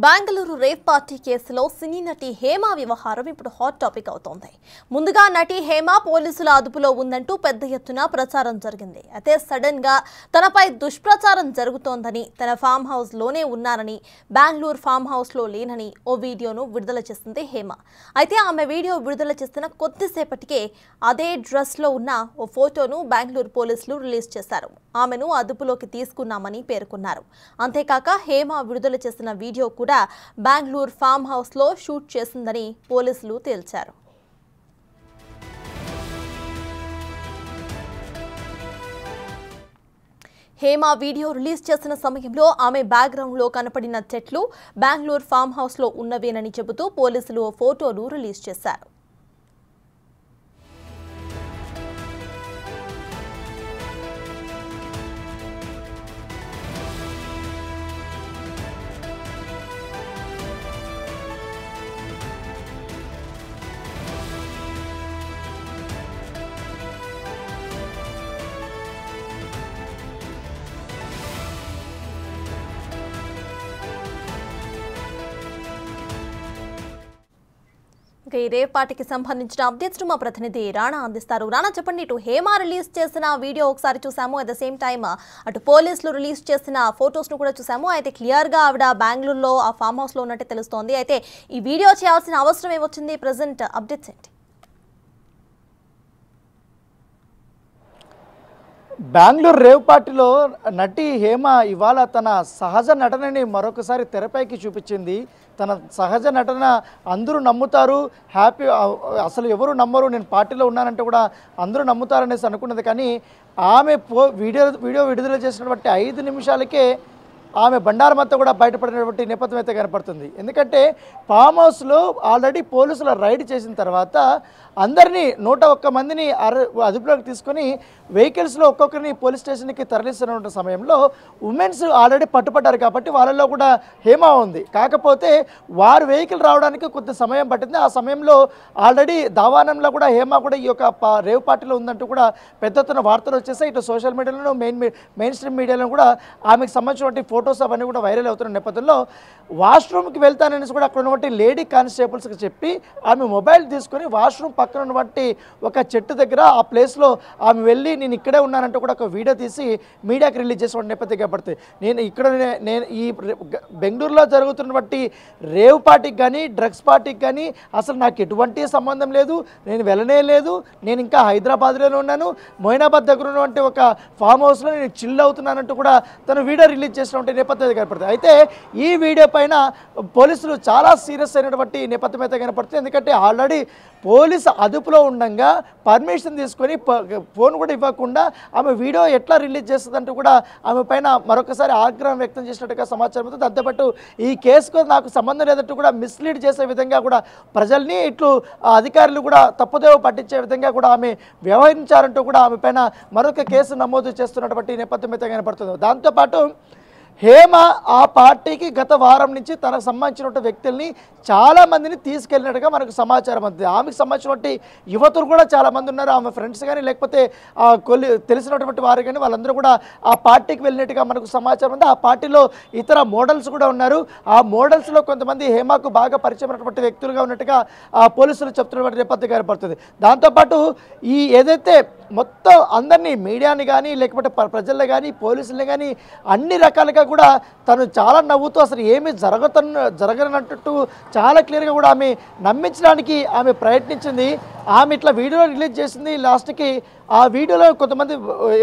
Bengaluru rape party కేసులో సినీ నటి హేమ వ్యవహారం ఇప్పుడు హాట్ టాపిక్ అవుతోంది. ముందుగా నటి హేమ పోలీసుల అదుపులో ఉందంటూ పెద్ద ఎత్తున ప్రచారం జరిగింది. అయితే సడన్ గా తనపై దుష్ప్రచారం జరుగుతోందని, తన ఫామ్ హౌస్ లోనే ఉన్నారని, బెంగళూరు ఫామ్ హౌస్ లో లేనని ఓ వీడియోను విడుదల చేసింది హేమ. అయితే ఆమె వీడియో విడుదల చేసిన కొద్దిసేపటికే అదే డ్రెస్ లో ఉన్న ఓ ఫోటోను బెంగళూరు పోలీసులు రిలీజ్ చేశారు. ఆమెను అదుపులోకి తీసుకున్నామని పేర్కొన్నారు. అంతేకాక హేమ విడుదల చేసిన వీడియో కూడా బెంగళూరు ఫామ్ హౌస్ లో షూట్ చేసిందని పోలీసులు తేల్చారు. హేమ వీడియో రిలీజ్ చేసిన సమయంలో ఆమె బ్యాక్గ్రౌండ్ లో కనపడిన చెట్లు బెంగళూరు ఫామ్ హౌస్ లో ఉన్నవేనని చెబుతూ పోలీసులు ఓ ఫోటోను రిలీజ్ చేశారు. ఈ రేప్ పార్టీకి సంబంధించిన అప్డేట్స్ మా ప్రతినిధి రాణా అందిస్తారు. రాణా, చెప్పండి. ఇటు హేమ రిలీజ్ చేసిన వీడియో ఒకసారి చూసాము, అట్ ద సేమ్ టైమ్ అటు పోలీసులు రిలీజ్ చేసిన ఫొటోస్ ను కూడా చూసాము. అయితే క్లియర్ గా ఆవిడ బెంగళూరులో ఆ ఫామ్ హౌస్ లో ఉన్నట్టే తెలుస్తోంది. అయితే ఈ వీడియో చేయాల్సిన అవసరం ఏమొచ్చింది? ప్రెసెంట్ అప్డేట్స్ ఏంటి? బెంగళూరు రేవ్ పార్టీలో నటి హేమ ఇవాళ తన సహజ నటనని మరొకసారి తెరపైకి చూపించింది. తన సహజ నటన అందరూ నమ్ముతారు, హ్యాపీ, అసలు ఎవరు నమ్మరు, నేను పార్టీలో ఉన్నానంటే కూడా అందరూ నమ్ముతారనేసి అనుకున్నది. కానీ ఆమె వీడియో విడుదల చేసినటువంటి 5 నిమిషాలకే ఆమె బండారమంతా కూడా బయటపడినటువంటి నేపథ్యం అయితే కనపడుతుంది. ఎందుకంటే ఫామ్ హౌస్లో ఆల్రెడీ పోలీసుల రైడ్ చేసిన తర్వాత అందరినీ 101 మందిని అదుపులోకి తీసుకొని వెహికల్స్లో ఒక్కొక్కరిని పోలీస్ స్టేషన్కి తరలిస్తున్న సమయంలో ఉమెన్స్ ఆల్రెడీ పట్టుపడ్డారు కాబట్టి వాళ్ళలో కూడా హేమ ఉంది. కాకపోతే వారు వెహికల్ రావడానికి కొంత సమయం పట్టింది. ఆ సమయంలో ఆల్రెడీ దావానంలో కూడా హేమ కూడా ఈ యొక్క రేవ్ పార్టీలో ఉందంటూ కూడా పెద్ద ఎత్తున వార్తలు వచ్చేసాయి. ఇటు సోషల్ మీడియాలో మెయిన్ స్ట్రీమ్ మీడియాలో కూడా ఆమెకు సంబంధించినటువంటి ఫొటోస్ అవన్నీ కూడా వైరల్ అవుతున్న నేపథ్యంలో వాష్రూమ్కి వెళ్తాననేసి కూడా అక్కడ ఉన్నటువంటి లేడీ కానిస్టేబుల్స్కి చెప్పి ఆమె మొబైల్ తీసుకొని వాష్రూమ్ పక్కన ఉన్నటువంటి ఒక చెట్టు దగ్గర ఆ ప్లేస్లో ఆమె వెళ్ళి నేను ఇక్కడే ఉన్నానంటూ కూడా ఒక వీడియో తీసి మీడియాకి రిలీజ్ చేసిన నేపథ్యం కనపడుతుంది. నేను ఈ బెంగళూరులో జరుగుతున్నటువంటి రేవ్ పార్టీకి కానీ డ్రగ్స్ పార్టీకి కానీ అసలు నాకు ఎటువంటి సంబంధం లేదు, నేను వెళ్ళనే లేదు, నేను ఇంకా హైదరాబాద్లోనే ఉన్నాను, మొయినాబాద్ దగ్గర ఉన్నటువంటి ఒక ఫామ్ హౌస్లో నేను చిల్ అవుతున్నానంటూ కూడా తను వీడియో రిలీజ్ చేసినటువంటి నేపథ్యం కనపడుతుంది. అయితే ఈ వీడియో పైన పోలీసులు చాలా సీరియస్ అయినటువంటి నేపథ్యం అయితే కనపడుతుంది. ఎందుకంటే ఆల్రెడీ పోలీసు అదుపులో ఉండగా పర్మిషన్ తీసుకొని ఫోన్ కూడా ఇవ్వకుండా ఆమె వీడియో ఎట్లా రిలీజ్ చేస్తుందంటూ కూడా ఆమె పైన మరొకసారి ఆగ్రహం వ్యక్తం చేసినట్టుగా సమాచారం అవుతుంది. దాంతోపాటు ఈ కేసుకు నాకు సంబంధం లేదంటూ కూడా మిస్లీడ్ చేసే విధంగా కూడా ప్రజల్ని ఇట్లు అధికారులు కూడా తప్పుదోవ పట్టించే విధంగా కూడా ఆమె వ్యవహరించారంటూ కూడా ఆమె పైన మరొక కేసు నమోదు చేస్తున్నటువంటి నేపథ్యం అయితే కనపడుతుంది. దాంతోపాటు హేమ ఆ పార్టీకి గత వారం నుంచి తనకు సంబంధించినటువంటి వ్యక్తుల్ని చాలామందిని తీసుకెళ్ళినట్టుగా మనకు సమాచారం అవుతుంది. ఆమెకు సంబంధించినటువంటి యువతులు కూడా చాలామంది ఉన్నారు. ఆమె ఫ్రెండ్స్ కానీ లేకపోతే తెలిసినటువంటి వారు కానీ వాళ్ళందరూ కూడా ఆ పార్టీకి వెళ్ళినట్టుగా మనకు సమాచారం ఉంది. ఆ పార్టీలో ఇతర మోడల్స్ కూడా ఉన్నారు. ఆ మోడల్స్లో కొంతమంది హేమకు బాగా పరిచయమైనటువంటి వ్యక్తులుగా ఉన్నట్టుగా ఆ పోలీసులు చెప్తున్నటువంటి నేపథ్యం కనపడుతుంది. దాంతోపాటు ఈ ఏదైతే మొత్తం అందరినీ మీడియాని కానీ లేకపోతే ప్రజల్ని కానీ పోలీసుల్ని కానీ అన్ని రకాలుగా కూడా తను చాలా నవ్వుతూ అసలు ఏమీ జరగనట్టు చాలా క్లియర్గా కూడా ఆమె నమ్మించడానికి ఆమె ప్రయత్నించింది. ఆమె ఇట్లా వీడియో రిలీజ్ చేసింది. లాస్ట్కి ఆ వీడియోలో కొంతమంది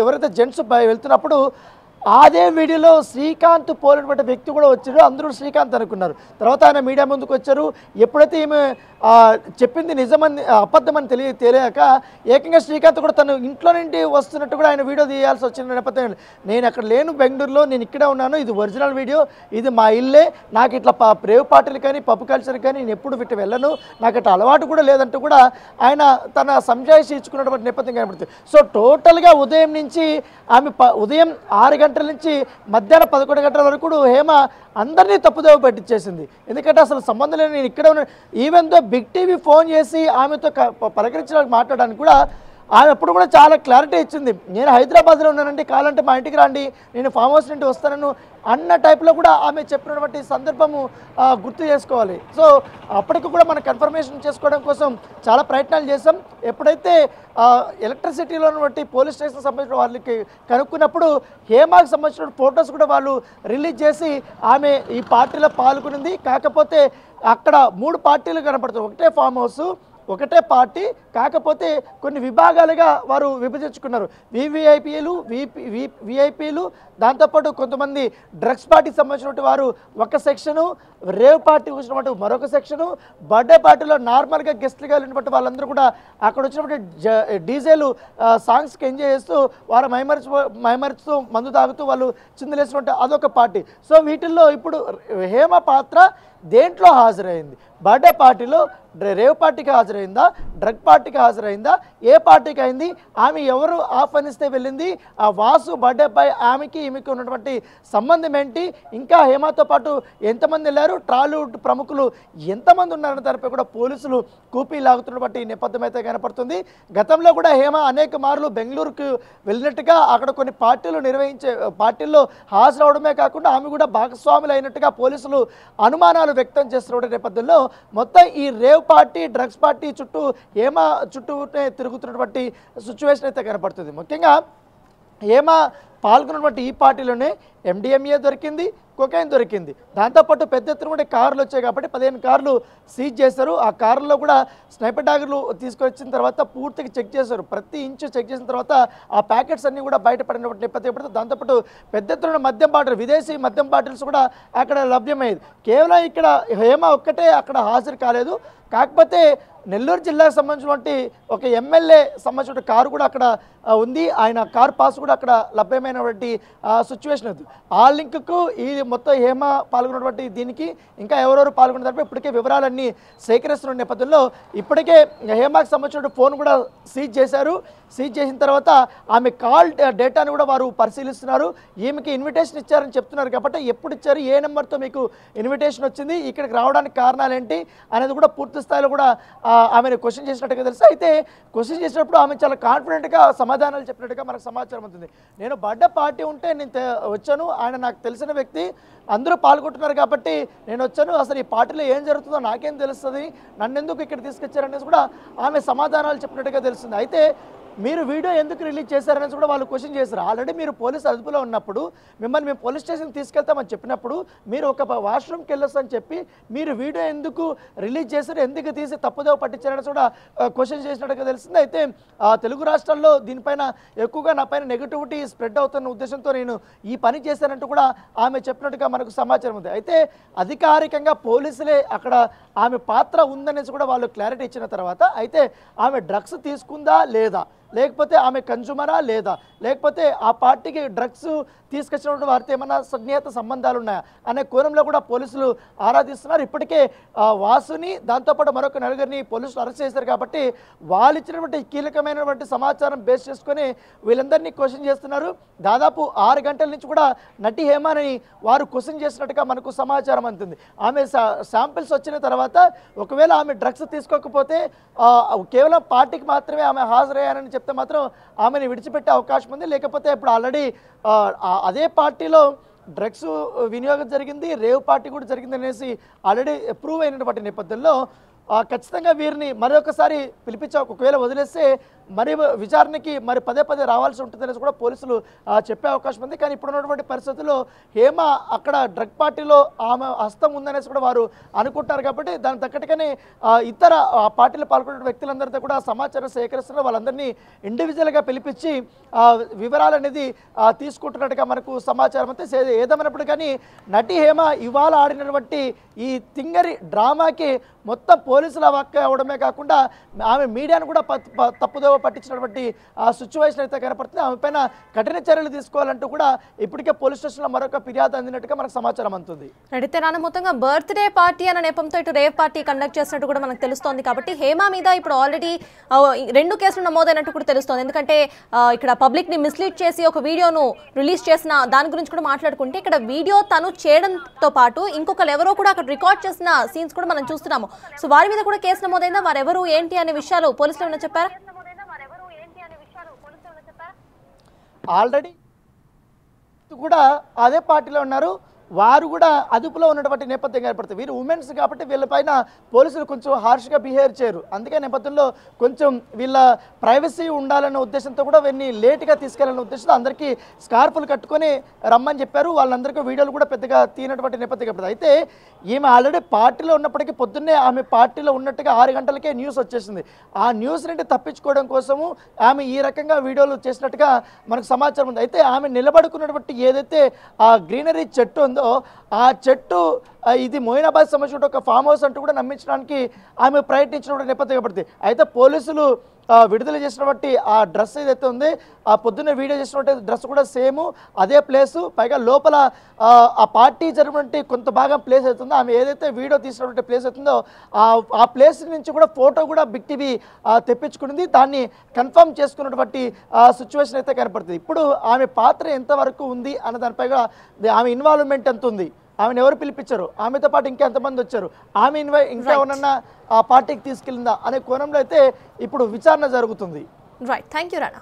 ఎవరైతే జెంట్స్ వెళ్తున్నప్పుడు అదే వీడియోలో శ్రీకాంత్ పోలినటువంటి వ్యక్తి కూడా వచ్చారు. అందరూ శ్రీకాంత్ అనుకున్నారు. తర్వాత ఆయన మీడియా ముందుకు వచ్చారు. ఎప్పుడైతే ఈమె చెప్పింది నిజమని అబద్ధమని తెలియక ఏకంగా శ్రీకాంత్ కూడా తను ఇంట్లో నుండి వస్తున్నట్టు కూడా ఆయన వీడియో తీయాల్సి వచ్చిన నేపథ్యం, నేను అక్కడ లేను బెంగళూరులో, నేను ఇక్కడే ఉన్నాను, ఇది ఒరిజినల్ వీడియో, ఇది మా ఇల్లే, నాకు ఇట్లా రేవ్ పార్టీలు కానీ పబ్ కల్చర్ కానీ నేను ఎప్పుడు విట్టి వెళ్ళను, నాకు అట్లా అలవాటు కూడా లేదంటూ కూడా ఆయన తన సంజాయిషి ఇచ్చుకున్నటువంటి నేపథ్యం కనబడుతుంది. సో టోటల్గా ఉదయం నుంచి ఆమె ఉదయం 6 గంటల నుంచి మధ్యాహ్నం 11 గంటల వరకు హేమ అందరినీ తప్పుదోవ పట్టించేసింది. ఎందుకంటే అసలు సంబంధం లేని నేను ఇక్కడే ఉన్నాను. Even though Big TV phone చేసి ఆమెతో పలకరించడానికి మాట్లాడడానికి కూడా ఆమె ఎప్పుడు కూడా చాలా క్లారిటీ ఇచ్చింది. నేను హైదరాబాద్లో ఉన్నానండి, కావాలంటే మా ఇంటికి రండి, నేను ఫామ్ హౌస్ నుండి వస్తాను అన్న టైప్లో కూడా ఆమె చెప్పినటువంటి సందర్భము గుర్తు చేసుకోవాలి. సో అప్పటికి కూడా మనం కన్ఫర్మేషన్ చేసుకోవడం కోసం చాలా ప్రయత్నాలు చేసాం. ఎప్పుడైతే ఎలక్ట్రిసిటీలో ఉన్నటువంటి పోలీస్ స్టేషన్ సంబంధించిన వాళ్ళకి కనుక్కున్నప్పుడు హేమాకు సంబంధించిన ఫొటోస్ కూడా వాళ్ళు రిలీజ్ చేసి ఆమె ఈ పార్టీలో పాల్గొనింది. కాకపోతే అక్కడ 3 పార్టీలు కనపడుతుంది, ఒకటే ఫామ్ హౌస్, ఒకటే పార్టీ, కాకపోతే కొన్ని విభాగాలుగా వారు విభజించుకున్నారు. వివిఐపీలు, విఐపీలు, దాంతోపాటు కొంతమంది డ్రగ్స్ పార్టీకి సంబంధించినటువంటి వారు ఒక సెక్షను, రేవ్ పార్టీ వచ్చినటువంటి మరొక సెక్షను, బర్త్డే పార్టీలో నార్మల్గా గెస్ట్లుగా వెళ్ళినటువంటి వాళ్ళందరూ కూడా అక్కడ వచ్చినటువంటి డీజేలు సాంగ్స్కి ఎంజాయ్ చేస్తూ వారు మైమరుస్తూ మందు తాగుతూ వాళ్ళు చిందులేసినటువంటి అదొక పార్టీ. సో వీటిల్లో ఇప్పుడు హేమ పాత్ర దేంట్లో హాజరైంది? బర్త్డే పార్టీలో రేవ్ పార్టీకి హాజరైందా, డ్రగ్ పార్టీకి హాజరైందా, ఏ పార్టీకి అయింది, ఆమె ఎవరు ఆహ్వానిస్తే వెళ్ళింది, ఆ వాసు బర్త్డే పై ఆమెకి ఈమెకి ఉన్నటువంటి సంబంధం ఏంటి, ఇంకా హేమతో పాటు ఎంతమంది వెళ్ళారు, టాలీవుడ్ ప్రముఖులు ఎంతమంది ఉన్నారన్న దానిపై కూడా పోలీసులు కూపీ లాగుతున్నటువంటి నేపథ్యం అయితే కనపడుతుంది. గతంలో కూడా హేమ అనేక మార్లు బెంగళూరుకు వెళ్ళినట్టుగా, అక్కడ కొన్ని పార్టీల్లో హాజరవడమే కాకుండా ఆమె కూడా భాగస్వాములు అయినట్టుగా పోలీసులు అనుమానాలు వ్యక్తం చేస్తున్న నేపథ్యంలో మొత్తం ఈ రేవ్ పార్టీ, డ్రగ్స్ పార్టీ చుట్టూ హేమ చుట్టూనే తిరుగుతున్నటువంటి సిచ్యువేషన్ అయితే కనపడుతుంది. ముఖ్యంగా హేమ పాల్గొన్నటువంటి ఈ పార్టీలోనే MDMA దొరికింది, కొకైన్ దొరికింది. దాంతోపాటు పెద్ద ఎత్తున కూడా కార్లు వచ్చాయి కాబట్టి 15 కార్లు సీజ్ చేశారు. ఆ కార్లలో కూడా స్నైపర్ డాగర్లు తీసుకొచ్చిన తర్వాత పూర్తిగా చెక్ చేశారు. ప్రతి ఇంచు చెక్ చేసిన తర్వాత ఆ ప్యాకెట్స్ అన్నీ కూడా బయటపడినటువంటి నేపథ్యం. దాంతోపాటు పెద్ద ఎత్తున మద్యం బాటిల్, విదేశీ మద్యం బాటిల్స్ కూడా అక్కడ లభ్యమయ్యేది. కేవలం ఇక్కడ హేమ ఒక్కటే అక్కడ హాజరు కాలేదు. కాకపోతే నెల్లూరు జిల్లాకు సంబంధించినటువంటి ఒక ఎమ్మెల్యే సంబంధించిన కారు కూడా అక్కడ ఉంది. ఆయన కార్ పాస్ కూడా అక్కడ లభ్యమైనటువంటి సిచ్యువేషన్ ఉంది. ఆ లింక్కు ఈ మొత్తం హేమ పాల్గొన్నటువంటి దీనికి ఇంకా ఎవరెవరు పాల్గొన్న ఇప్పటికే వివరాలన్నీ సేకరిస్తున్న నేపథ్యంలో ఇప్పటికే హేమకు సంబంధించిన ఫోన్ కూడా సీజ్ చేశారు. సీజ్ చేసిన తర్వాత ఆమె కాల్ డేటాను కూడా వారు పరిశీలిస్తున్నారు. ఈమెకి ఇన్విటేషన్ ఇచ్చారని చెప్తున్నారు కాబట్టి ఎప్పుడు ఇచ్చారు, ఏ నెంబర్తో మీకు ఇన్విటేషన్ వచ్చింది, ఇక్కడికి రావడానికి కారణాలు ఏంటి అనేది కూడా పూర్తి స్థాయిలో కూడా ఆమెను క్వశ్చన్ చేసినట్టుగా తెలుసు. అయితే క్వశ్చన్ చేసినప్పుడు ఆమె చాలా కాన్ఫిడెంట్గా సమాధానాలు చెప్పినట్టుగా మనకు సమాచారం అవుతుంది. నేను బర్త్డే పార్టీ ఉంటే నేను వచ్చాను, ఆయన నాకు తెలిసిన వ్యక్తి, అందరూ పాల్గొంటున్నారు కాబట్టి నేను వచ్చాను, అసలు ఈ పార్టీలో ఏం జరుగుతుందో నాకేం తెలుస్తుంది, నన్ను ఎందుకు ఇక్కడ తీసుకొచ్చారనేది కూడా ఆమె సమాధానాలు చెప్పినట్టుగా తెలుస్తుంది. అయితే మీరు వీడియో ఎందుకు రిలీజ్ చేశారనేది కూడా వాళ్ళు క్వశ్చన్ చేశారు. ఆల్రెడీ మీరు పోలీసు అదుపులో ఉన్నప్పుడు మిమ్మల్ని మేము పోలీస్ స్టేషన్కి తీసుకెళ్తామని చెప్పినప్పుడు మీరు ఒక వాష్రూమ్కి వెళ్ళొస్తని చెప్పి మీరు వీడియో ఎందుకు రిలీజ్ చేశారు, ఎందుకు తీసి తప్పుదోవ పట్టించారని కూడా క్వశ్చన్ చేసినట్టుగా తెలిసింది. అయితే తెలుగు రాష్ట్రాల్లో దీనిపైన ఎక్కువగా నా పైన నెగిటివిటీ స్ప్రెడ్ అవుతున్న ఉద్దేశంతో నేను ఈ పని చేశానంటూ కూడా ఆమె చెప్పినట్టుగా మనకు సమాచారం ఉంది. అయితే అధికారికంగా పోలీసులే అక్కడ ఆమె పాత్ర ఉందనేసి కూడా వాళ్ళు క్లారిటీ ఇచ్చిన తర్వాత అయితే ఆమె డ్రగ్స్ తీసుకుందా లేదా, లేకపోతే ఆమె కన్జ్యూమరా లేదా, లేకపోతే ఆ పార్టీకి డ్రగ్స్ తీసుకొచ్చినటువంటి వారితో ఏమైనా సన్నిహిత సంబంధాలు ఉన్నాయా అనే కోణంలో కూడా పోలీసులు ఆరాధిస్తున్నారు. ఇప్పటికే వాసుని దాంతోపాటు మరొక 4గురిని పోలీసులు అరెస్ట్ చేశారు కాబట్టి వాళ్ళు ఇచ్చినటువంటి కీలకమైనటువంటి సమాచారం బేస్ చేసుకొని వీళ్ళందరినీ క్వశ్చన్ చేస్తున్నారు. దాదాపు 6 గంటల నుంచి కూడా నటి హేమని వారు క్వశ్చన్ చేసినట్టుగా మనకు సమాచారం అందుతుంది. ఆమె శాంపిల్స్ వచ్చిన తర్వాత ఒకవేళ ఆమె డ్రగ్స్ తీసుకోకపోతే కేవలం పార్టీకి మాత్రమే ఆమె హాజరయ్యారని చెప్తే మాత్రం ఆమెను విడిచిపెట్టే అవకాశం ఉంది. లేకపోతే ఇప్పుడు ఆల్రెడీ అదే పార్టీలో డ్రగ్స్ వినియోగం జరిగింది, రేవ్ పార్టీ కూడా జరిగింది అనేసి ఆల్రెడీ ప్రూవ్ అయినటువంటి నేపథ్యంలో ఖచ్చితంగా వీరిని మరొకసారి పిలిపించే ఒకవేళ వదిలేస్తే మరి విచారణకి మరి పదే రావాల్సి ఉంటుందనేసి కూడా పోలీసులు చెప్పే అవకాశం ఉంది. కానీ ఇప్పుడున్నటువంటి పరిస్థితుల్లో హేమ అక్కడ డ్రగ్ పార్టీలో ఆమె హస్తం ఉందనేసి కూడా వారు అనుకుంటారు కాబట్టి దాని తగ్గట్టుగానే ఇతర పార్టీలో పాల్గొన్న వ్యక్తులందరితో కూడా సమాచారం సేకరిస్తున్నారు. వాళ్ళందరినీ ఇండివిజువల్గా పిలిపించి వివరాలు అనేది తీసుకుంటున్నట్టుగా మనకు సమాచారం అయితే ఏదేమైనప్పుడు కానీ నటి హేమ ఇవాళ ఆడినటువంటి ఈ తింగరి డ్రామాకి మొత్తం పోలీసుల వాక్క అవడమే కాకుండా ఆమె మీడియాను కూడా తప్పుదోవ పట్టించినటువంటి ఆ సిచ్యువేషన్ అయితే కనపడుతుంది. ఆమె పైన కఠిన చర్యలు తీసుకోవాలంటూ కూడా ఇప్పటికే పోలీస్ స్టేషన్లో మరొక ఫిర్యాదు అందినట్టుగా మనకు సమాచారం అందుతుంది. అయితే నాన్న మొత్తంగా బర్త్డే పార్టీ అన్న నేపంతో ఇటు రేవ్ పార్టీ కండక్ట్ చేసినట్టు కూడా మనకు తెలుస్తోంది కాబట్టి హేమ మీద ఇప్పుడు ఆల్రెడీ 2 కేసులు నమోదైనట్టు కూడా తెలుస్తోంది. ఎందుకంటే ఇక్కడ పబ్లిక్ ని మిస్లీడ్ చేసి ఒక వీడియోను రిలీజ్ చేసిన దాని గురించి కూడా మాట్లాడుకుంటే ఇక్కడ వీడియో తను చేయడంతో పాటు ఇంకొకరు ఎవరో కూడా అక్కడ రికార్డ్ చేసిన సీన్స్ కూడా మనం చూస్తున్నాము. సో వారి మీద కూడా కేసు నమోదైందా, వారెవరు ఏంటి అనే విషయాలు పోలీసులు ఏమైనా చెప్పారా? ఆల్రెడీ కూడా అదే పార్టీలో ఉన్నారు, వారు కూడా అదుపులో ఉన్నటువంటి నేపథ్యం ఏర్పడుతుంది. వీరు ఉమెన్స్ కాబట్టి వీళ్ళపైన పోలీసులు కొంచెం హార్ష్గా బిహేవ్ చేయరు. అందుకే నేపథ్యంలో కొంచెం వీళ్ళ ప్రైవసీ ఉండాలన్న ఉద్దేశంతో కూడా వీరిని లేట్గా తీసుకెళ్లాలన్న ఉద్దేశంతో అందరికీ స్కార్ఫులు కట్టుకొని రమ్మని చెప్పారు. వాళ్ళందరికీ వీడియోలు కూడా పెద్దగా తీనటువంటి నేపథ్యం ఏర్పడుతుంది. అయితే ఈమె ఆల్రెడీ పార్టీలో ఉన్నప్పటికీ పొద్దున్నే ఆమె పార్టీలో ఉన్నట్టుగా 6 గంటలకే న్యూస్ వచ్చేసింది. ఆ న్యూస్ నుండి తప్పించుకోవడం కోసము ఆమె ఈ రకంగా వీడియోలు చేసినట్టుగా మనకు సమాచారం ఉంది. అయితే ఆమె నిలబడుకున్నటువంటి ఏదైతే ఆ గ్రీనరీ చెట్టు ఉందో ఆ చెట్టు ఇది మొయినాబాద్ సంబంధించిన ఒక ఫామ్ హౌస్ అంటూ కూడా నమ్మించడానికి ఆమె ప్రయత్నించినటువంటి నేపథ్యం పడుతుంది. అయితే పోలీసులు విడుదల చేసినటువంటి ఆ డ్రెస్ ఏదైతే ఉంది, ఆ పొద్దున్నే వీడియో చేసినటువంటి డ్రెస్ కూడా సేమ్ అదే ప్లేసు, పైగా లోపల ఆ పార్టీ జరిగినటువంటి కొంత భాగం ప్లేస్ అవుతుందో ఆమె ఏదైతే వీడియో తీసినటువంటి ప్లేస్ అవుతుందో ఆ ప్లేస్ నుంచి కూడా ఫోటో కూడా బిగ్ టీవీ తెప్పించుకునింది. దాన్ని కన్ఫర్మ్ చేసుకున్నటువంటి సిచ్యువేషన్ అయితే కనపడుతుంది. ఇప్పుడు ఆమె పాత్ర ఎంతవరకు ఉంది అన్న దానిపై ఆమె ఇన్వాల్వ్మెంట్ ఎంత ఉంది, ఆమెను ఎవరు పిలిపించారు, ఆమెతో పాటు ఇంకా ఎంతమంది వచ్చారు, ఆమె ఇంకా ఎవరన్నా ఆ పార్టీకి తీసుకెళ్ళిందా అనే కోణంలో అయితే ఇప్పుడు విచారణ జరుగుతుంది. Right, thank you Rana.